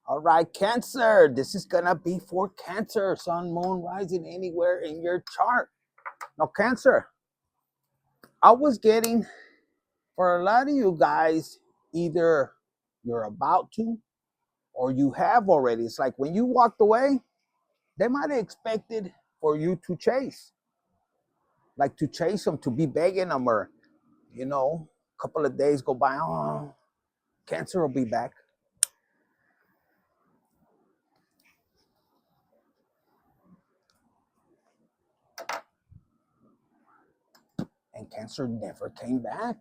All right, Cancer. This is going to be for Cancer. Sun, moon, rising anywhere in your chart. Now, Cancer, I was getting, for a lot of you guys, either you're about to or you have already. It's like when you walked away, they might have expected for you to chase. Like to chase them, to be begging them, or, a couple of days go by, oh, Cancer will be back. And Cancer never came back.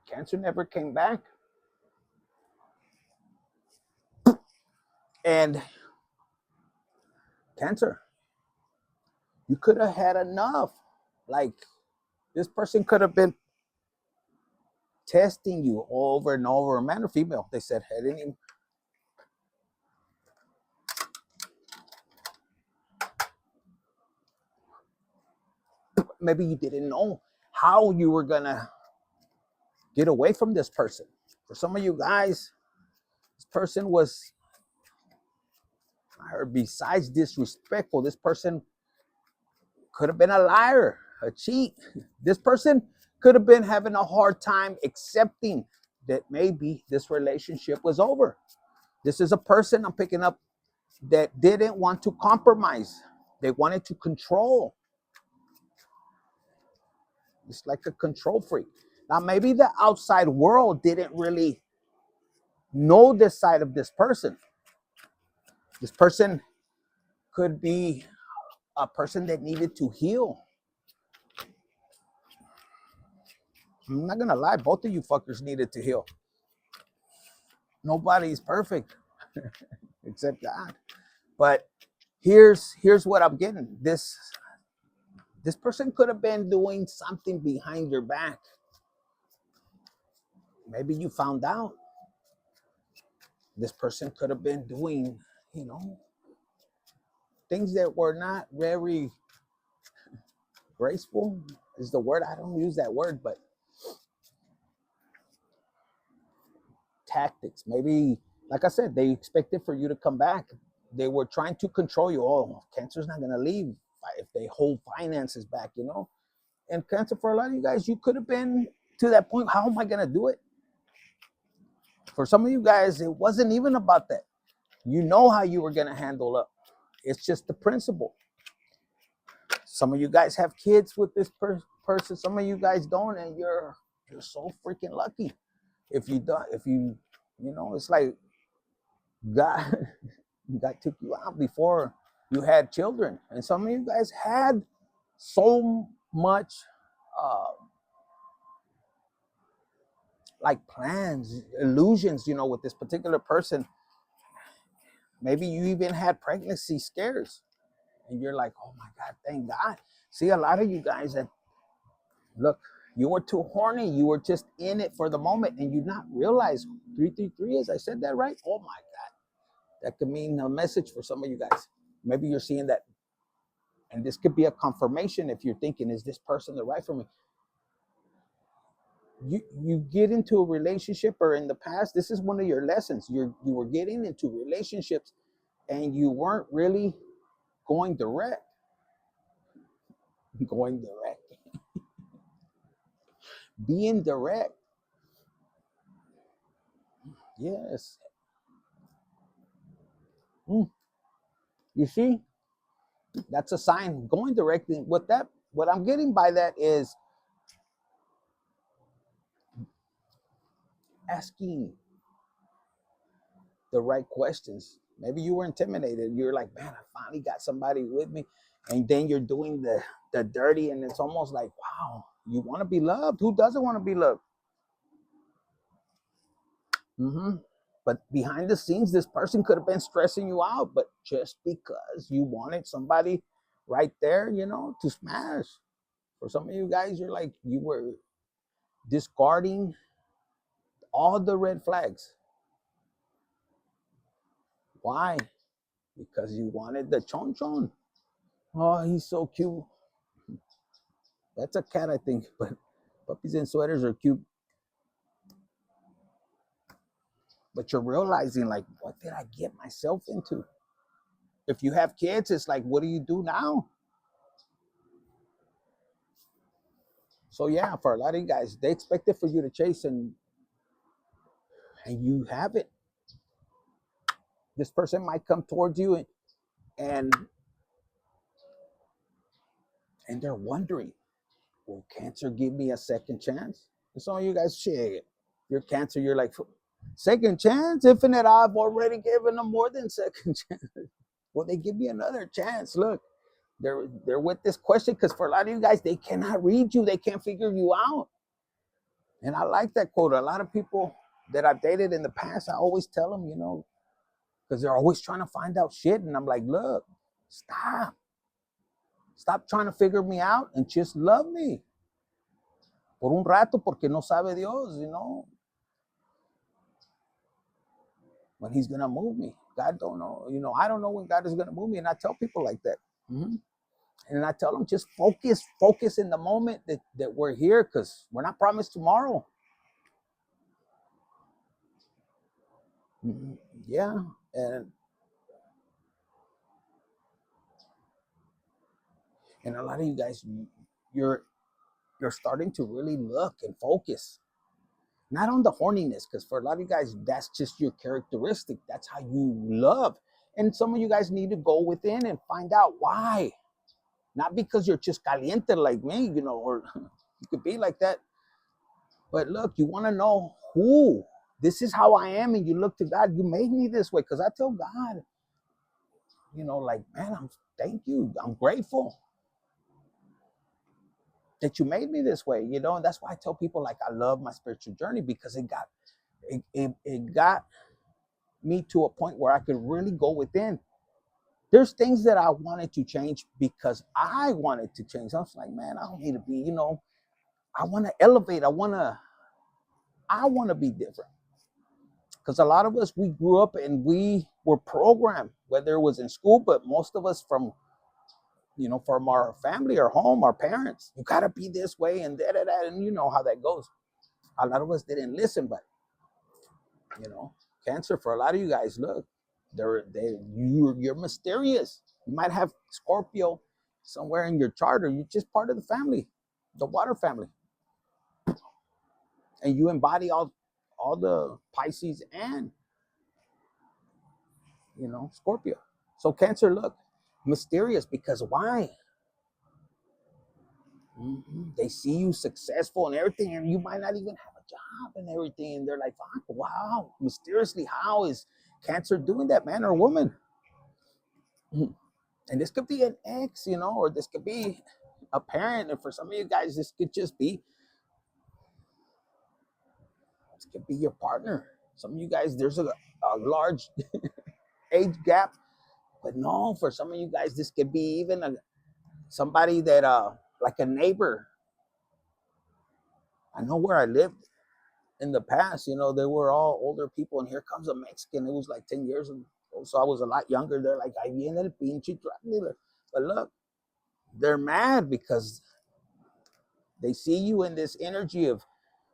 Cancer never came back. And Cancer, you could have had enough. Like, this person could have been testing you over and over, man or female. They said, hey, maybe you didn't know how you were gonna get away from this person. For some of you guys, this person was, I heard, besides disrespectful, this person could have been a liar, a cheat. This person could have been having a hard time accepting that maybe this relationship was over. This is a person I'm picking up that didn't want to compromise. They wanted to control. It's like a control freak. Now, maybe the outside world didn't really know this side of this person. This person could be a person that needed to heal. I'm not gonna lie, both of you fuckers needed to heal. Nobody's perfect except God. But here's what I'm getting. This person could have been doing something behind your back. Maybe you found out. This person could have been doing, things that were not very graceful is the word. I don't use that word, but tactics. Maybe, like I said, they expected for you to come back. They were trying to control you. Oh, Cancer's not going to leave if they hold finances back, And Cancer, for a lot of you guys, you could have been to that point. How am I going to do it? For some of you guys, it wasn't even about that. You know how you were going to handle up. It's just the principle. Some of you guys have kids with this person. Some of you guys don't, and you're so freaking lucky. If you don't, it's like God took you out before you had children, and some of you guys had so much like plans, illusions, with this particular person. Maybe you even had pregnancy scares, and you're like, oh my God, thank God. See, a lot of you guys that, look, you were too horny. You were just in it for the moment, and you not realize 333 is, I said that right? Oh my God. That could mean a message for some of you guys. Maybe you're seeing that. And this could be a confirmation if you're thinking, is this person the right for me? You get into a relationship, or in the past, this is one of your lessons. You were getting into relationships and you weren't really going direct. Going direct. Being direct. Yes. You see, that's a sign. Going direct. What I'm getting by that is asking the right questions. Maybe you were intimidated. You're like, man, I finally got somebody with me. And then you're doing the dirty, and it's almost like, wow, you want to be loved? Who doesn't want to be loved? But behind the scenes, this person could have been stressing you out, but just because you wanted somebody right there, to smash. For some of you guys, you're like, you were discarding all the red flags. Why? Because you wanted the chon chon. Oh, he's so cute. That's a cat, I think, but Puppies and sweaters are cute, but you're realizing, like, what did I get myself into? If you have kids, it's like, what do you do now? So yeah, for a lot of you guys, they expect it for you to chase, and you have it. This person might come towards you, and they're wondering, will Cancer give me a second chance? And some of you guys, shit, you're Cancer, you're like, second chance? Infinite, I've already given them more than second chance. Will they give me another chance? Look, they're with this question because for a lot of you guys, they cannot read you. They can't figure you out. And I like that quote. A lot of people that I've dated in the past, I always tell them, because they're always trying to find out shit. And I'm like, look, stop. Stop trying to figure me out and just love me. Por un rato, porque no sabe Dios, when he's going to move me. God don't know. I don't know when God is going to move me. And I tell people like that. Mm-hmm. And I tell them, just focus in the moment that we're here, because we're not promised tomorrow. Mm-hmm. Yeah. And a lot of you guys, you're starting to really look and focus, not on the horniness, because for a lot of you guys, that's just your characteristic. That's how you love. And some of you guys need to go within and find out why. Not because you're just caliente like me, or you could be like that. But look, you want to know who. This is how I am, and you look to God. You made me this way, because I tell God, like, man, thank you. I'm grateful that you made me this way, and that's why I tell people, like, I love my spiritual journey, because it got me to a point where I could really go within. There's things that I wanted to change because I wanted to change. I was like, man, I don't need to be, I want to elevate. I want to be different. Because a lot of us, we grew up and we were programmed, whether it was in school, but most of us from our family or home, our parents, you got to be this way and that, and you know how that goes. A lot of us didn't listen, but Cancer, for a lot of you guys, look, you're mysterious. You might have Scorpio somewhere in your chart, or you're just part of the family, the water family, and you embody all the Pisces and Scorpio. So Cancer, look, mysterious, because why? Mm-hmm. They see you successful and everything, and you might not even have a job and everything, and they're like, fuck, wow, mysteriously, how is Cancer doing that, man or woman? Mm-hmm. And this could be an ex, or this could be a parent, and for some of you guys, this could be your partner. Some of you guys, there's a large age gap, but no, for some of you guys, this could be even somebody that like a neighbor. I know where I lived in the past, they were all older people, and here comes a Mexican. It was like 10 years ago, so I was a lot younger. They're like, ahí viene el pinche drug dealer. But look, they're mad because they see you in this energy of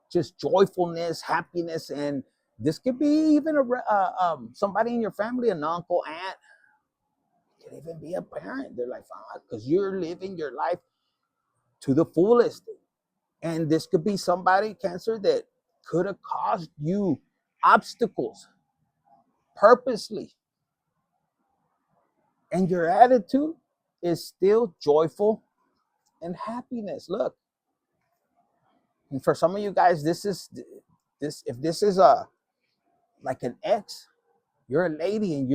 just joyfulness, happiness, and this could be even somebody in your family, an uncle, aunt, it could even be a parent. They're like, because you're living your life to the fullest. And this could be somebody, Cancer, that could have caused you obstacles purposely. And your attitude is still joyful and happiness. Look, and for some of you guys, if this is like an ex, you're a lady, and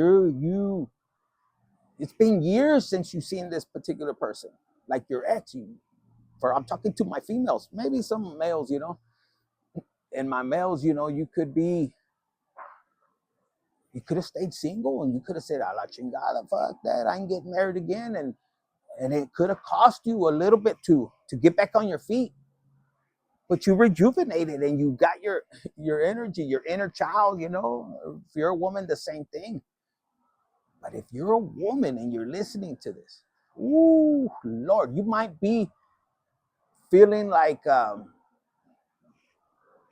it's been years since you've seen this particular person, like your ex. I'm talking to my females, maybe some males, and my males, you could have stayed single, and you could have said, a la chingada, fuck that, I ain't getting married again. And it could have cost you a little bit to get back on your feet. But you rejuvenated, and you got your energy, your inner child, If you're a woman, the same thing. But if you're a woman and you're listening to this, ooh, Lord, you might be feeling like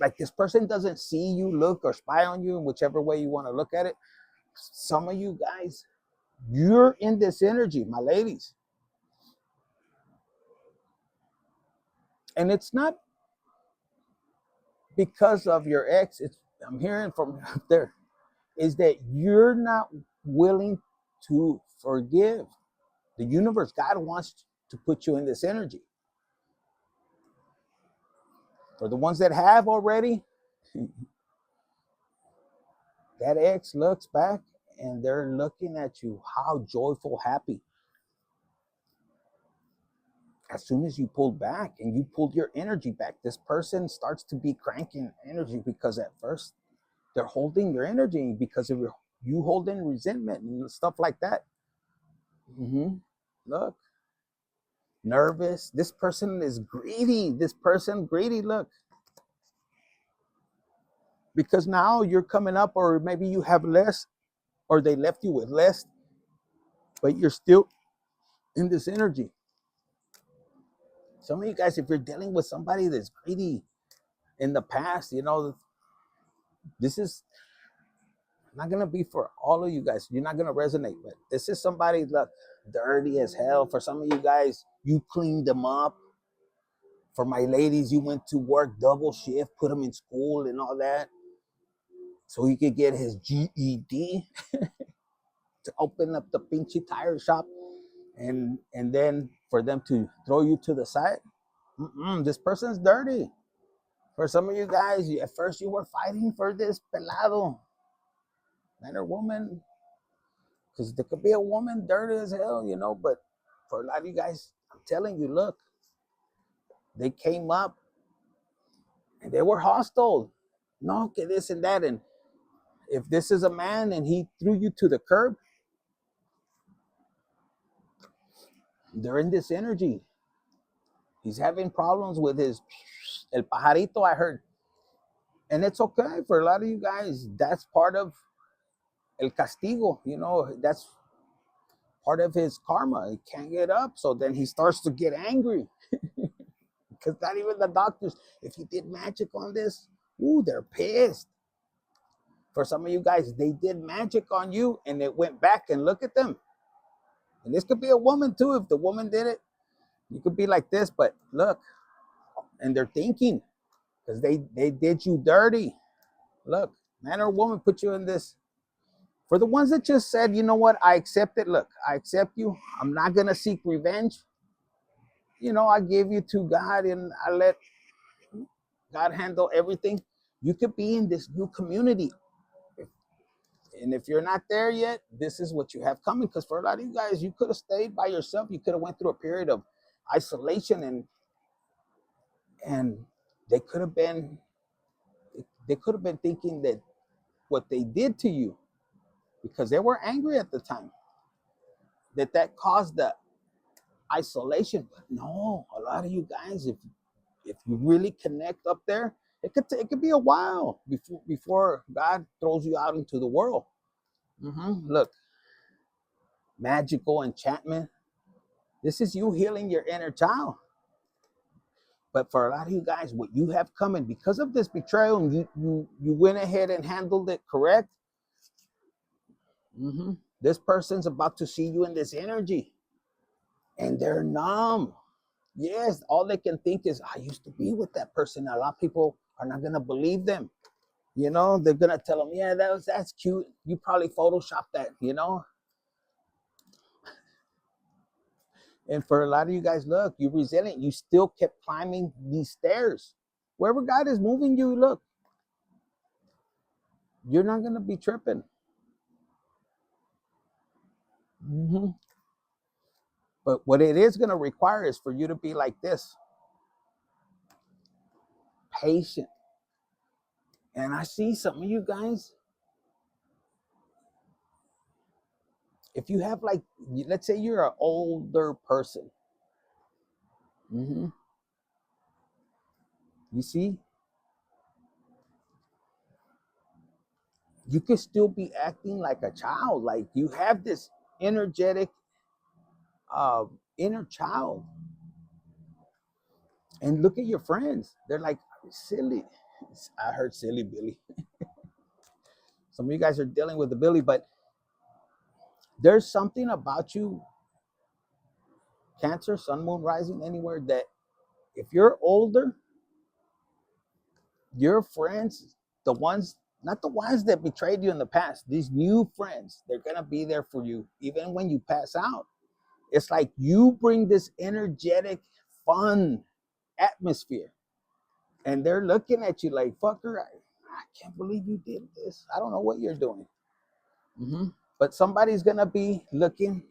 Like this person doesn't see you, look, or spy on you in whichever way you want to look at it. Some of you guys, you're in this energy, my ladies. And it's not because of your ex. I'm hearing from up there, is that you're not willing to forgive. The universe, God wants to put you in this energy. For the ones that have already, that ex looks back and they're looking at you, how joyful, happy. As soon as you pulled back and you pulled your energy back, this person starts to be cranking energy, because at first they're holding your energy because of you holding resentment and stuff like that. Look, nervous. This person is greedy. This person greedy. Look, because now you're coming up, or maybe you have less, or they left you with less, but you're still in this energy. Some of you guys, if you're dealing with somebody that's greedy in the past, this is not going to be for all of you guys. You're not going to resonate, but this is somebody, look, dirty as hell. For some of you guys, you cleaned them up. For my ladies, you went to work double shift, put him in school and all that, so he could get his GED to open up the pinchy tire shop, and then for them to throw you to the side. This person's dirty. For some of you guys, at first you were fighting for this pelado, man or woman, because there could be a woman dirty as hell, but for a lot of you guys, I'm telling you, look, they came up and they were hostile. No, okay, this and that. And if this is a man and he threw you to the curb, they're in this energy. He's having problems with his el pajarito, I heard. And it's okay for a lot of you guys. That's part of el castigo, that's part of his karma. He can't get up. So then he starts to get angry. Because not even the doctors, if he did magic on this, they're pissed. For some of you guys, they did magic on you and it went back, and look at them. And this could be a woman too. If the woman did it, you could be like this, but look, and they're thinking, because they did you dirty. Look, man or woman put you in this. For the ones that just said, you know what, I accept it. Look, I accept you. I'm not going to seek revenge. I give you to God and I let God handle everything. You could be in this new community. And if you're not there yet, this is what you have coming. Because for a lot of you guys, you could have stayed by yourself. You could have went through a period of isolation, and they could have been thinking that what they did to you, because they were angry at the time, that caused the isolation. But no, a lot of you guys, if you really connect up there, it could be a while before God throws you out into the world. Look, magical enchantment. This is you healing your inner child. But for a lot of you guys, what you have coming, because of this betrayal, and you went ahead and handled it correct. This person's about to see you in this energy, and they're numb. Yes, all they can think is, I used to be with that person. A lot of people are not gonna believe them. They're gonna tell them, yeah, that's cute. You probably photoshopped that. And for a lot of you guys, look, you resilient. You still kept climbing these stairs. Wherever God is moving you, look, you're not gonna be tripping. But what it is gonna require is for you to be like this, patient. And I see some of you guys, if you have, like, let's say you're an older person, you see, you could still be acting like a child. Like you have this energetic inner child. And look at your friends. They're like silly. I heard silly Billy. Some of you guys are dealing with the Billy, but there's something about you, Cancer, Sun, Moon, Rising, anywhere, that if you're older, your friends, the ones, not the ones that betrayed you in the past, these new friends, they're gonna be there for you even when you pass out. It's like you bring this energetic, fun atmosphere, and they're looking at you like, fucker, I can't believe you did this. I don't know what you're doing. But somebody's gonna be looking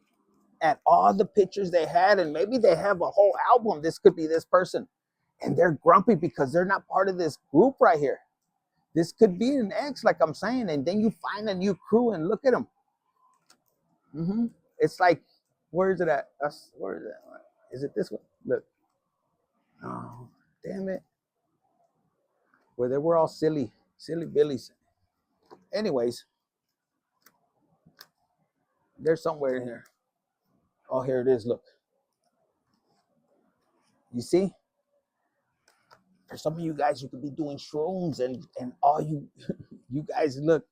at all the pictures they had, and maybe they have a whole album. This could be this person, and they're grumpy because they're not part of this group right here. This could be an ex, like I'm saying, and then you find a new crew and look at them. It's like, where is it at? Where is it? Is it this one? Look. Oh, damn it. Where they were all silly Billies. Anyways, there's somewhere in here. Oh, here it is. Look. You see? For some of you guys, you could be doing shrooms and all you you guys look.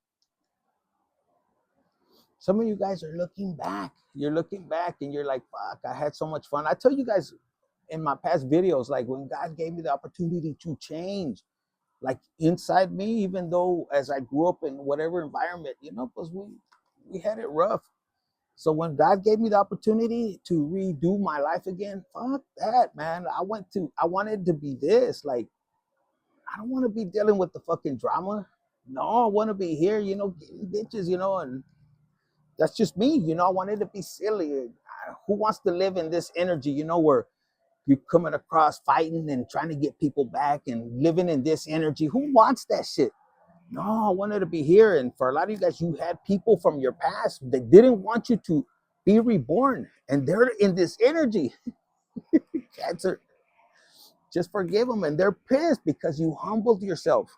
Some of you guys are looking back. You're looking back and you're like, fuck, I had so much fun. I tell you guys in my past videos, like when God gave me the opportunity to change, like inside me, even though as I grew up in whatever environment, because we had it rough. So when God gave me the opportunity to redo my life again, fuck that, man. I wanted to be this. Like, I don't want to be dealing with the fucking drama. No, I want to be here, getting bitches, and that's just me, I wanted to be silly. Who wants to live in this energy, where you're coming across fighting and trying to get people back and living in this energy? Who wants that shit? No, I wanted to be here. And for a lot of you guys, you had people from your past that didn't want you to be reborn, and they're in this energy. Cancer, just forgive them, and they're pissed because you humbled yourself.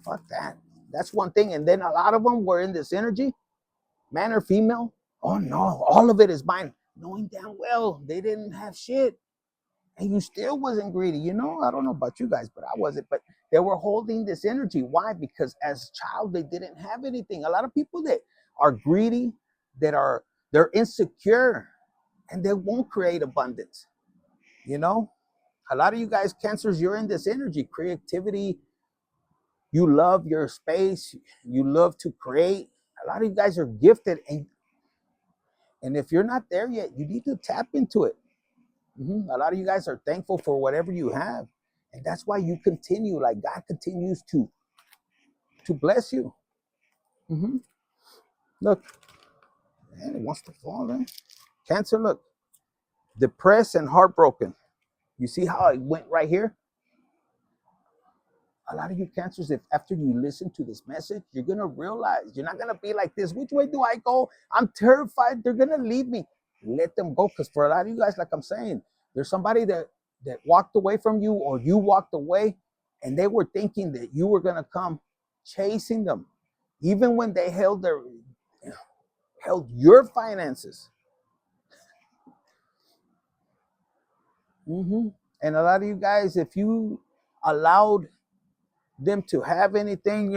Fuck that. That's one thing. And then a lot of them were in this energy, man or female. Oh no, all of it is mine, knowing damn well they didn't have shit, and you still wasn't greedy. I don't know about you guys, but I wasn't. But they were holding this energy. Why? Because as a child, they didn't have anything. A lot of people that are greedy, they're insecure, and they won't create abundance. A lot of you guys, Cancers, you're in this energy, creativity. You love your space. You love to create. A lot of you guys are gifted, and if you're not there yet, you need to tap into it. A lot of you guys are thankful for whatever you have, and that's why you continue. Like God continues to bless you. Look, man, it wants to fall, man. Cancer, look, depressed and heartbroken. You see how it went right here? A lot of you Cancers, if after you listen to this message, you're gonna realize you're not gonna be like this. Which way do I go? I'm terrified. They're gonna leave me. Let them go, because for a lot of you guys, like I'm saying, there's somebody that walked away from you, or you walked away, and they were thinking that you were gonna come chasing them, even when they held your finances. And a lot of you guys, if you allowed them to have anything,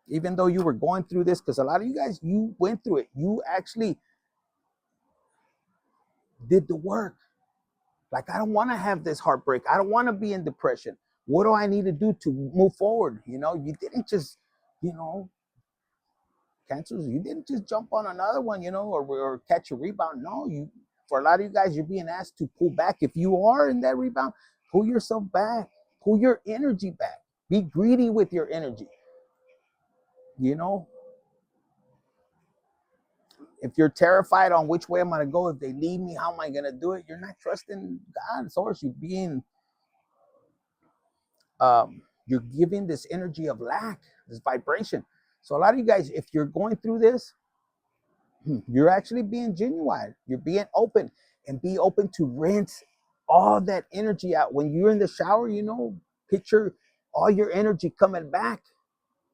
even though you were going through this, because a lot of you guys, you went through it. You actually did the work. Like, I don't want to have this heartbreak. I don't want to be in depression. What do I need to do to move forward? You didn't just, Cancers, you didn't just jump on another one, or catch a rebound. No, for a lot of you guys, you're being asked to pull back. If you are in that rebound, pull yourself back. Pull your energy back. Be greedy with your energy. If you're terrified on which way I'm going to go, if they leave me, how am I going to do it? You're not trusting God, source. You're giving this energy of lack, this vibration. So a lot of you guys, if you're going through this, you're actually being genuine. You're being open, and be open to rinse all that energy out. When you're in the shower, picture all your energy coming back,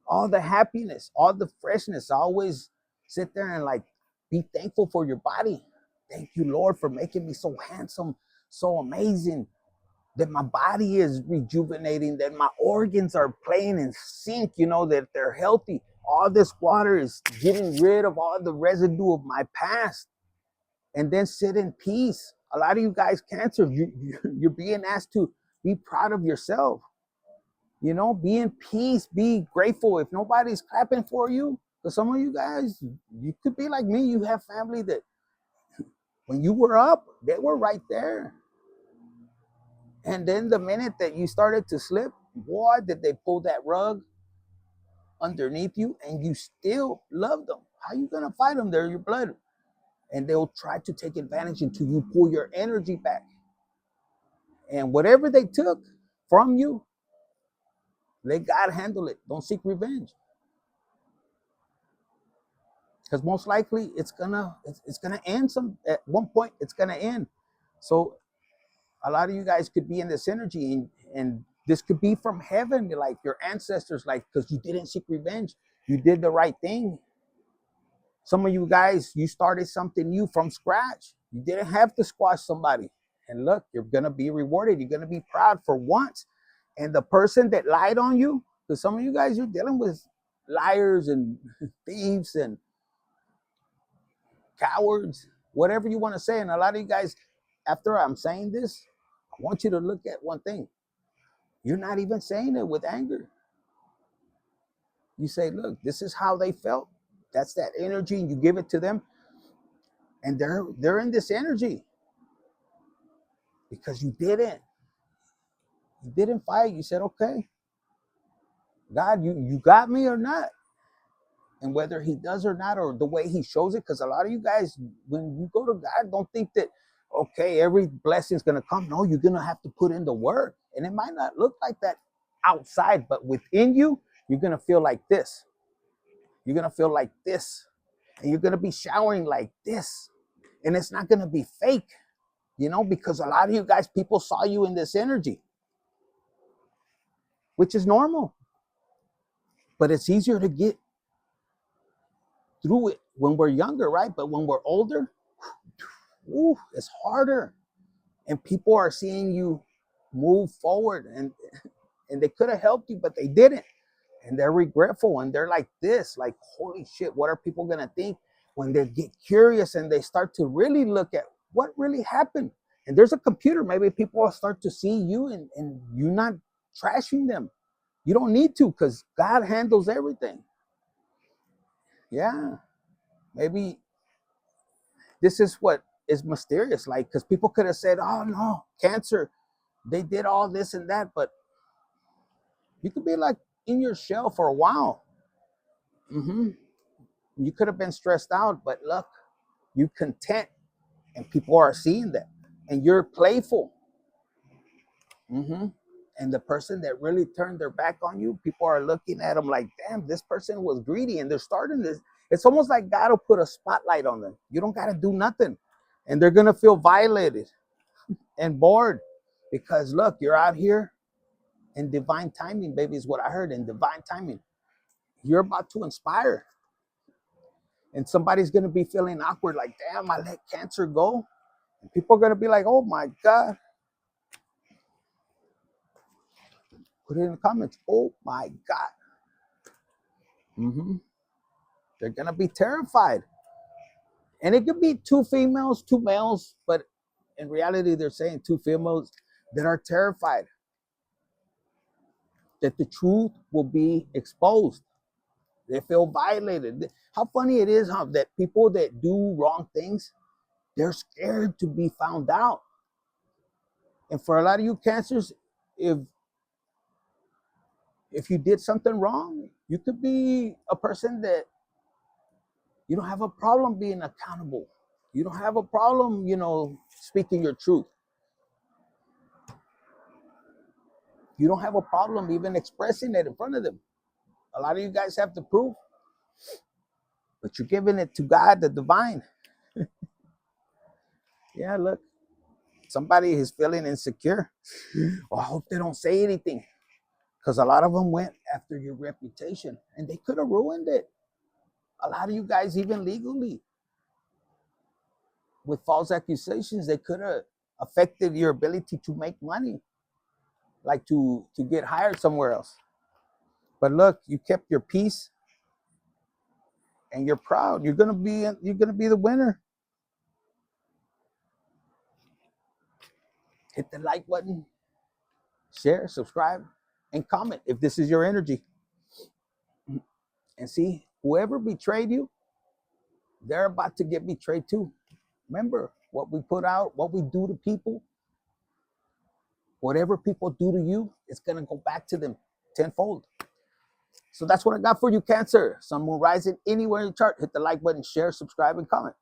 all the happiness, all the freshness. Always sit there and like be thankful for your body. Thank you, Lord, for making me so handsome, so amazing. that my body is rejuvenating, that my organs are playing in sync, you know, that they're healthy. All this water is getting rid of all the residue of my past. And then sit in peace. A lot of you guys, Cancer, you're being asked to be proud of yourself. You know, be in peace, be grateful. If nobody's clapping for you, because some of you guys, you could be like me. You have family that when you were up, they were right there. And then the minute that you started to slip, boy, did they pull that rug underneath you, and you still love them. How you gonna fight them? They're your blood. And they'll try to take advantage until you pull your energy back. And whatever they took from you, they gotta handle it. Don't seek revenge. Because most likely it's gonna end some at one point, it's gonna end. So a lot of you guys could be in this energy, and this could be from heaven, like your ancestors, like, because you didn't seek revenge, you did the right thing. Some of you guys, you started something new from scratch. You didn't have to squash somebody. And look, you're gonna be rewarded. You're gonna be proud for once. And the person that lied on you, because some of you guys, you're dealing with liars and thieves and cowards, whatever you want to say. And a lot of you guys, after I'm saying this, I want you to look at one thing. You're not even saying it with anger. You say, look, this is how they felt. That's that energy, and you give it to them. And they're in this energy because you didn't fight. You said, okay, God, you got me or not. And whether he does or not, or the way he shows it, because a lot of you guys, when you go to God, don't think that, okay, every blessing is going to come. No, you're going to have to put in the work. And it might not look like that outside, but within you, you're going to feel like this. You're going to feel like this. And you're going to be showering like this. And it's not going to be fake, you know, because a lot of you guys, people saw you in this energy, which is normal. But it's easier to get through it when we're younger, right? But when we're older, it's harder. And people are seeing you move forward, and they could have helped you, but they didn't. And they're regretful, and they're like this, like, holy shit, what are people going to think when they get curious and they start to really look at what really happened? And there's a computer. Maybe people will start to see you, and you're not trashing them. You don't need to, because God handles everything. Yeah. Maybe this is what is mysterious, like, because people could have said, oh no, Cancer, they did all this and that, but you could be like in your shell for a while. You could have been stressed out, but look, you content, and people are seeing that, and you're playful. And the person that really turned their back on you, people are looking at them like, damn, this person was greedy, and they're starting this. It's almost like God will put a spotlight on them. You don't got to do nothing, and they're gonna feel violated and bored, because look, you're out here in divine timing, baby, is what I heard. In divine timing, you're about to inspire, and somebody's going to be feeling awkward, like, damn, I let Cancer go. And people are going to be like, oh my God. Put it in the comments. Oh my God. They're going to be terrified. And it could be two females, two males, but in reality, they're saying two females that are terrified that the truth will be exposed. They feel violated. How funny it is, huh, that people that do wrong things, they're scared to be found out. And for a lot of you Cancers, if you did something wrong, you could be a person that you don't have a problem being accountable. You don't have a problem, you know, speaking your truth. You don't have a problem even expressing it in front of them. A lot of you guys have the proof, but you're giving it to God, the divine. Yeah, look, somebody is feeling insecure. Well, I hope they don't say anything, because a lot of them went after your reputation, and they could have ruined it. A lot of you guys, even legally, with false accusations, they could have affected your ability to make money. like to get hired somewhere else. But look, you kept your peace and you're proud. You're gonna be the winner. Hit the like button, share, subscribe, and comment if this is your energy. And see, whoever betrayed you, they're about to get betrayed too. Remember, what we put out, what we do to people, whatever people do to you, it's gonna go back to them tenfold. So that's what I got for you, Cancer. Sun, Moon, Rising, anywhere in the chart. Hit the like button, share, subscribe, and comment.